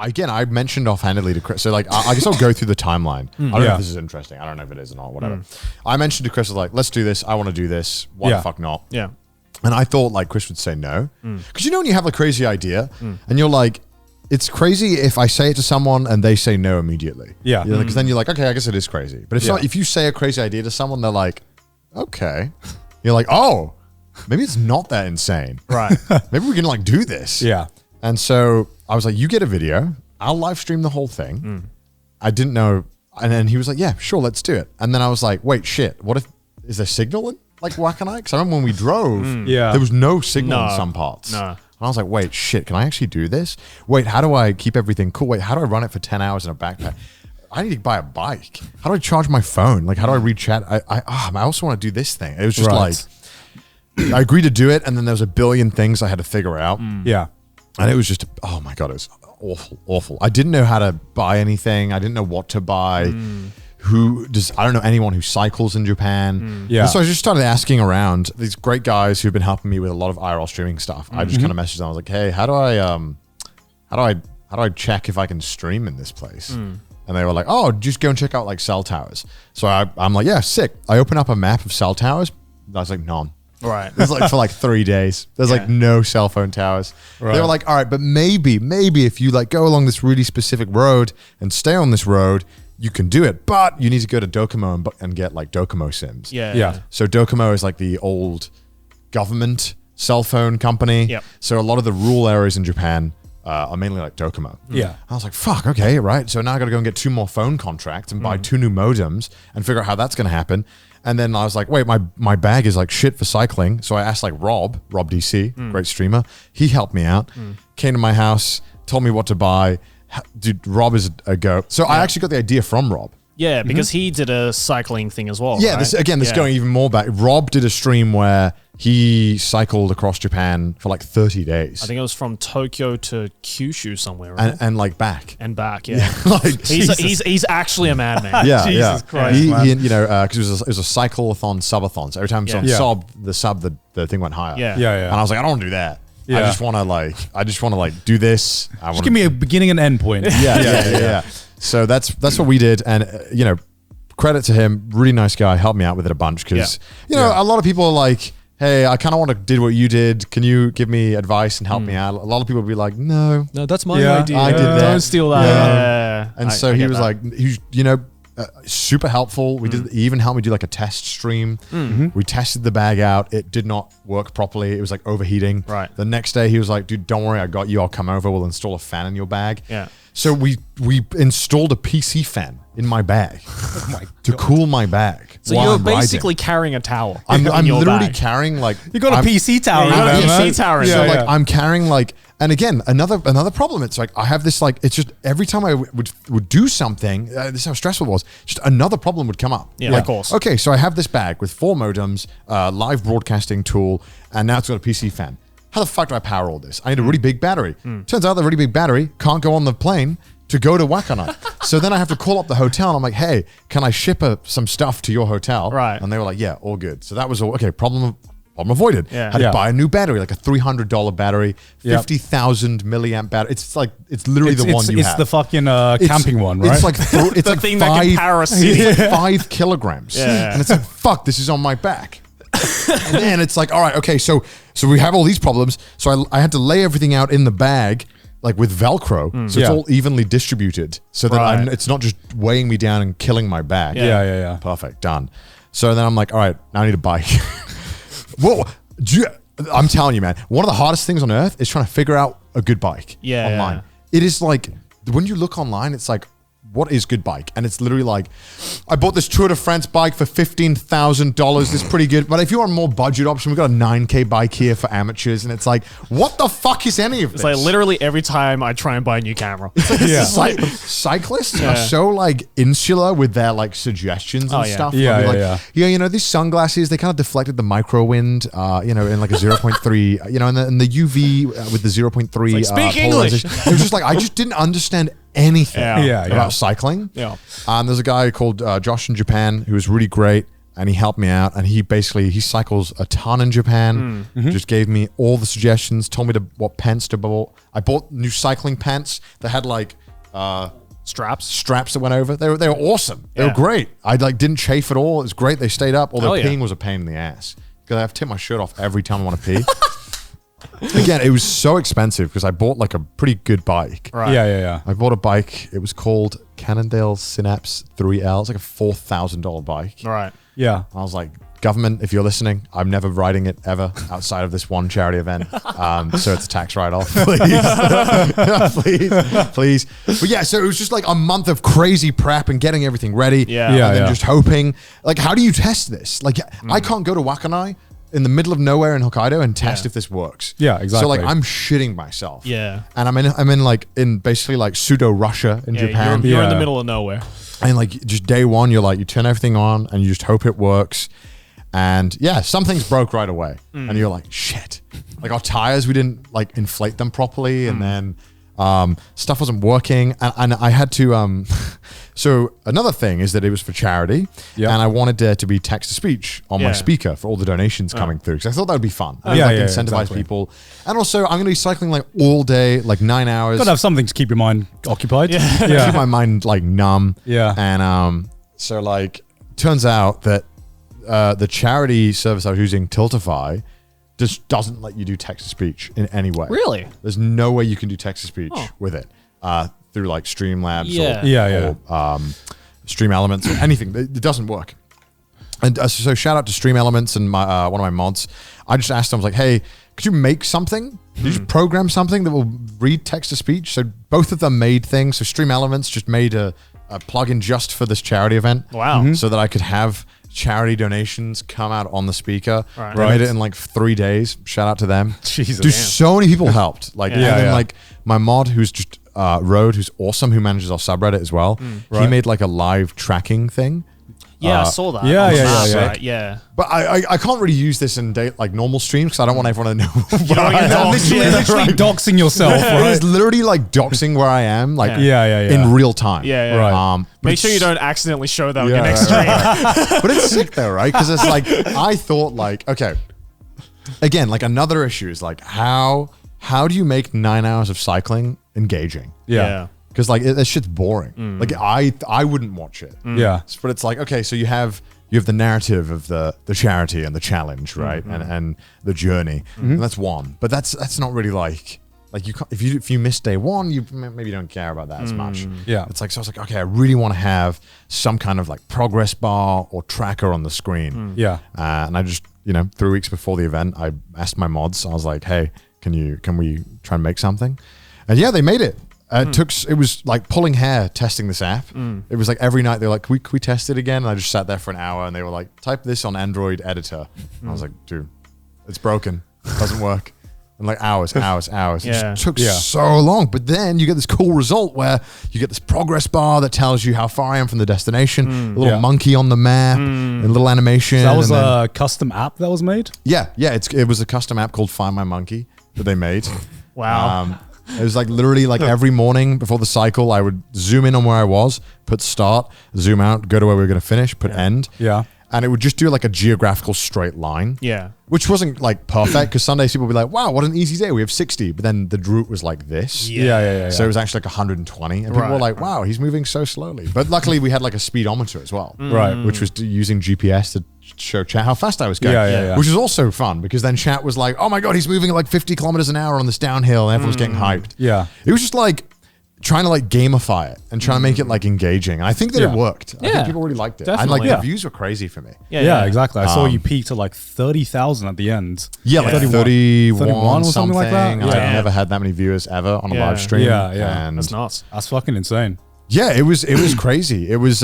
again, I mentioned offhandedly to Chris. So like, I guess I'll go through the timeline. I don't know if this is interesting. I don't know if it is or not. Whatever. I mentioned to Chris, I was like, let's do this. I want to do this. Why the fuck not? Yeah. And I thought like Chris would say no, because you know when you have a crazy idea and you're like, it's crazy if I say it to someone and they say no immediately. Yeah. Because then you're like, okay, I guess it is crazy. But if you say a crazy idea to someone, they're like, okay. You're like, oh, maybe it's not that insane. Right. Maybe we can like do this. Yeah. And so I was like, you get a video. I'll live stream the whole thing. I didn't know. And then he was like, yeah, sure, let's do it. And then I was like, wait, shit. What if, is there signal in like Wakanai? Because I remember when we drove, there was no signal in some parts. No. And I was like, wait, shit, can I actually do this? Wait, how do I keep everything cool? Wait, how do I run it for 10 hours in a backpack? I need to buy a bike. How do I charge my phone? Like, how do I read chat? I also want to do this thing. It was just like, I agreed to do it. And then there was a billion things I had to figure out. Yeah. And it was just, oh my God, it was awful. I didn't know how to buy anything. I didn't know what to buy. I don't know anyone who cycles in Japan. Yeah. And so I just started asking around these great guys who've been helping me with a lot of IRL streaming stuff. I just kind of messaged them. I was like, hey, how do I check if I can stream in this place? And they were like, oh, just go and check out like cell towers. So I'm like, yeah, sick. I open up a map of cell towers. I was like, none. Right. There's like for like 3 days. There's like no cell phone towers. Right. They were like, all right, but maybe if you like go along this really specific road and stay on this road, you can do it. But you need to go to Docomo and get like Docomo SIMs. Yeah. So Docomo is like the old government cell phone company. Yep. So a lot of the rural areas in Japan are mainly like Docomo. Yeah. I was like, fuck, okay, right. So now I got to go and get 2 more phone contracts and buy 2 new modems and figure out how that's going to happen. And then I was like, wait, my bag is like shit for cycling. So I asked like Rob DC, great streamer. He helped me out, came to my house, told me what to buy. Dude, Rob is a go. So I actually got the idea from Rob. Yeah, because he did a cycling thing as well. Yeah, right? this is going even more back. Rob did a stream where he cycled across Japan for like 30 days. I think it was from Tokyo to Kyushu somewhere, right? And like back. And back, yeah. Like, he's actually a madman. Yeah, Jesus Christ, he, man. you know, because it was a cycle-a-thon, subathon. So every time someone sobbed, the thing went higher. Yeah. And I was like, I don't want to do that. Yeah. I just want to do this. Just give me a beginning and end point. Yeah. So that's what we did, and credit to him, really nice guy, helped me out with it a bunch because a lot of people are like, hey, I kind of want to do what you did. Can you give me advice and help me out? A lot of people would be like, no, that's my idea. I did that. Don't steal that. Yeah. And so he was like, super helpful. He even helped me do like a test stream. We tested the bag out. It did not work properly. It was like overheating. Right. The next day he was like, dude, don't worry, I got you. I'll come over. We'll install a fan in your bag. Yeah. So we installed a PC fan in my bag to cool my bag. So you're basically carrying a tower. I'm your literally bag. carrying like You got a PC tower. You got a PC tower. So like I'm carrying like, and again another problem. It's like I have this like, it's just every time I would do something, this is how stressful it was. Just another problem would come up. Yeah, like, of course. Okay, so I have this bag with 4 modems, live broadcasting tool, and now it's got a PC fan. How the fuck do I power all this? I need a really big battery. Turns out the really big battery can't go on the plane to go to Wakanai. So then I have to call up the hotel and I'm like, hey, can I ship some stuff to your hotel? Right. And they were like, yeah, all good. So that was all, okay, problem avoided. Yeah. Had to buy a new battery, like a $300 battery, 50,000 milliamp battery. It's literally the one you have. It's the fucking camping one, right? It's like it's the like thing that can power a city. It's like 5 kilograms. Yeah. And it's like, fuck, this is on my back. And then it's like, all right, okay, so we have all these problems. So I had to lay everything out in the bag, like with Velcro, so it's all evenly distributed, so that it's not just weighing me down and killing my bag. Yeah. Perfect, done. So then I'm like, all right, now I need a bike. Whoa, I'm telling you, man, one of the hardest things on earth is trying to figure out a good bike online. Yeah. It is like, when you look online, it's like, what is good bike? And it's literally like, I bought this Tour de France bike for $15,000. It's pretty good. But if you want a more budget option, we've got a 9K bike here for amateurs. And it's like, what the fuck is any of this? It's like literally every time I try and buy a new camera. It's like cyclists are so like insular with their like suggestions and stuff. Yeah, these sunglasses, they kind of deflected the micro wind, in like a 0.3, and the UV with the 0.3. Like, speak English. It was just like, I just didn't understand anything about cycling. Yeah. There's a guy called Josh in Japan who was really great. and he helped me out. And he cycles a ton in Japan. Just gave me all the suggestions, told me what pants to buy. I bought new cycling pants that had like straps that went over. They were awesome. They were great. I didn't chafe at all. It was great. They stayed up. Although peeing was a pain in the ass because I have to take my shirt off every time I want to pee. Again, it was so expensive because I bought like a pretty good bike. Right. Yeah. I bought a bike. It was called Cannondale Synapse 3L. It's like a $4,000 bike. Right. Yeah. I was like, government, if you're listening, I'm never riding it ever outside of this one charity event. So it's a tax write-off, please. please. But yeah, so it was just like a month of crazy prep and getting everything ready. Yeah. And then just hoping. Like, how do you test this? Like, I can't go to Wakanai in the middle of nowhere in Hokkaido and test if this works. Yeah, exactly. So like I'm shitting myself. Yeah. And I'm in basically like pseudo Russia in Japan. You're in the middle of nowhere. And like just day one, you're like, you turn everything on and you just hope it works. And yeah, some things broke right away. And you're like, shit. Like our tires, we didn't like inflate them properly. And then stuff wasn't working. And I had to, so another thing is that it was for charity. Yeah. And I wanted there to be text to speech on my speaker for all the donations coming through. Because I thought that would be fun. Incentivize people. And also I'm going to be cycling like all day, like 9 hours. Gotta have something to keep your mind occupied. Keep my mind like numb. Yeah. And so like turns out that the charity service I was using, Tiltify, just doesn't let you do text to speech in any way. Really? There's no way you can do text to speech with it through like Streamlabs or Stream Elements or anything. It doesn't work. And so shout out to Stream Elements and my one of my mods. I just asked them, I was like, hey, could you make something? Could you just program something that will read text to speech? So both of them made things. So Stream Elements just made a plugin just for this charity event. Wow. So that I could have charity donations come out on the speaker. Right. They made it in like 3 days. Shout out to them. Jesus. Dude, so many people helped. Like, Yeah. and then like my mod who's just Road, who's awesome, who manages our subreddit as well. He made like a live tracking thing. Yeah, I saw that. yeah, On the yeah, map, yeah. right, yeah. But I can't really use this in like normal streams because I don't want everyone to know where don't I get am. doxed. Literally doxing yourself, It right? is literally like doxing where I am, like Yeah. in real time. Yeah. Right. But Make sure you it's- don't accidentally show that on Yeah, your next right, stream. But it's sick though, right? Because it's like I thought like, okay, again, like another issue is like how do you make 9 hours of cycling engaging? Yeah. Because like that shit's boring. Like I wouldn't watch it. Yeah. But it's like, okay, so you have the narrative of the charity and the challenge, right? And the journey. And that's one. But that's not really like you can't, if you miss day one, you maybe don't care about that as much. Yeah. It's like, so I was like, okay, I really want to have some kind of like progress bar or tracker on the screen. Yeah. And I just, 3 weeks before the event, I asked my mods, I was like, hey, can we try and make something? And yeah, they made it. It was like pulling hair testing this app. It was like every night they were like, can we test it again? And I just sat there for an hour and they were like, type this on Android editor. And I was like, dude, it's broken. It doesn't work. And like hours. It just took so long. But then you get this cool result where you get this progress bar that tells you how far I am from the destination, a little monkey on the map, and a little animation. So that was and then- a custom app that was made? yeah. It was a custom app called Find My Monkey that they made. Wow. It was like literally like every morning before the cycle, I would zoom in on where I was, put start, zoom out, go to where we were going to finish, put end. Yeah. And it would just do like a geographical straight line. Yeah. Which wasn't like perfect because some days people would be like, wow, what an easy day. We have 60. But then the route was like this. Yeah. So it was actually like 120. And people were like, wow, he's moving so slowly. But luckily we had like a speedometer as well. Right. Which was using GPS to show chat how fast I was going. Yeah. Which was also fun because then chat was like, oh my God, he's moving at like 50 kilometers an hour on this downhill. And everyone's getting hyped. Yeah. It was just like trying to like gamify it and trying to make it like engaging. And I think that it worked. I Yeah. think people really liked it. And Definitely. like Yeah. the views were crazy for me. Yeah, exactly. I saw you peaked at like 30,000 at the end. Yeah, like 31 or something like that. I've Yeah. never had that many viewers ever on a Yeah. live stream. Yeah. And That's nuts. That's fucking insane. yeah, it was crazy. It was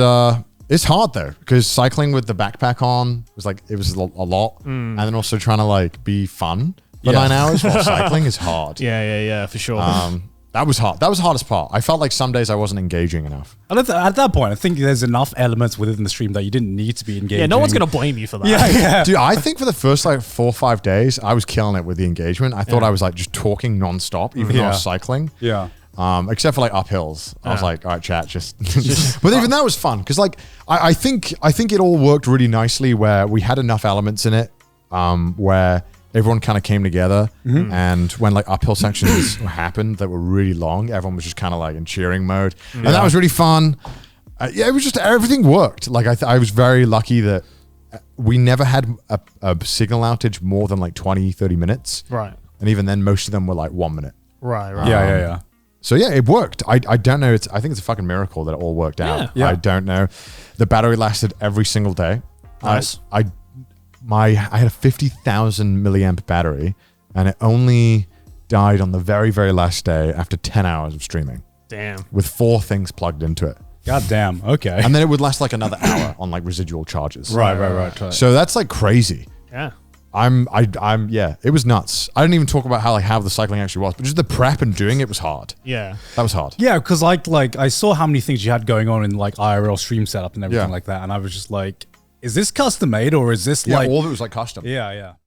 it's hard though because cycling with the backpack on was like it was a lot, and then also trying to like be fun for 9 hours while cycling is hard. Yeah, for sure. That was hard. That was the hardest part. I felt like some days I wasn't engaging enough. And at that point, I think there's enough elements within the stream that you didn't need to be engaging. yeah, no one's going to blame you for that. Yeah. Dude, I think for the first like 4 or 5 days, I was killing it with the engagement. I thought I was like just talking nonstop, even though I was cycling. Yeah. except for like uphills. I was like, all right, chat, just. But even that was fun because like I think it all worked really nicely where we had enough elements in it where everyone kind of came together, and when like uphill sections happened that were really long, everyone was just kind of like in cheering mode, and that was really fun. Yeah, it was just everything worked. Like I was very lucky that we never had a signal outage more than like 20-30 minutes. Right. And even then, most of them were like 1 minute. Right. Yeah. So yeah, it worked. I don't know. I think it's a fucking miracle that it all worked out. Yeah. I don't know. The battery lasted every single day. Nice. I had a 50,000 milliamp battery, and it only died on the very, very last day after 10 hours of streaming Damn. with 4 things plugged into it. God damn. Okay. And then it would last like another hour on like residual charges. Right. So that's like crazy. Yeah. Yeah, it was nuts. I didn't even talk about how the cycling actually was, but just the prep and doing it was hard. Yeah. That was hard. Yeah, because like I saw how many things you had going on in like IRL stream setup and everything Yeah. like that, and I was just like, is this custom made or is this Yeah, like? all of it was like custom. Yeah.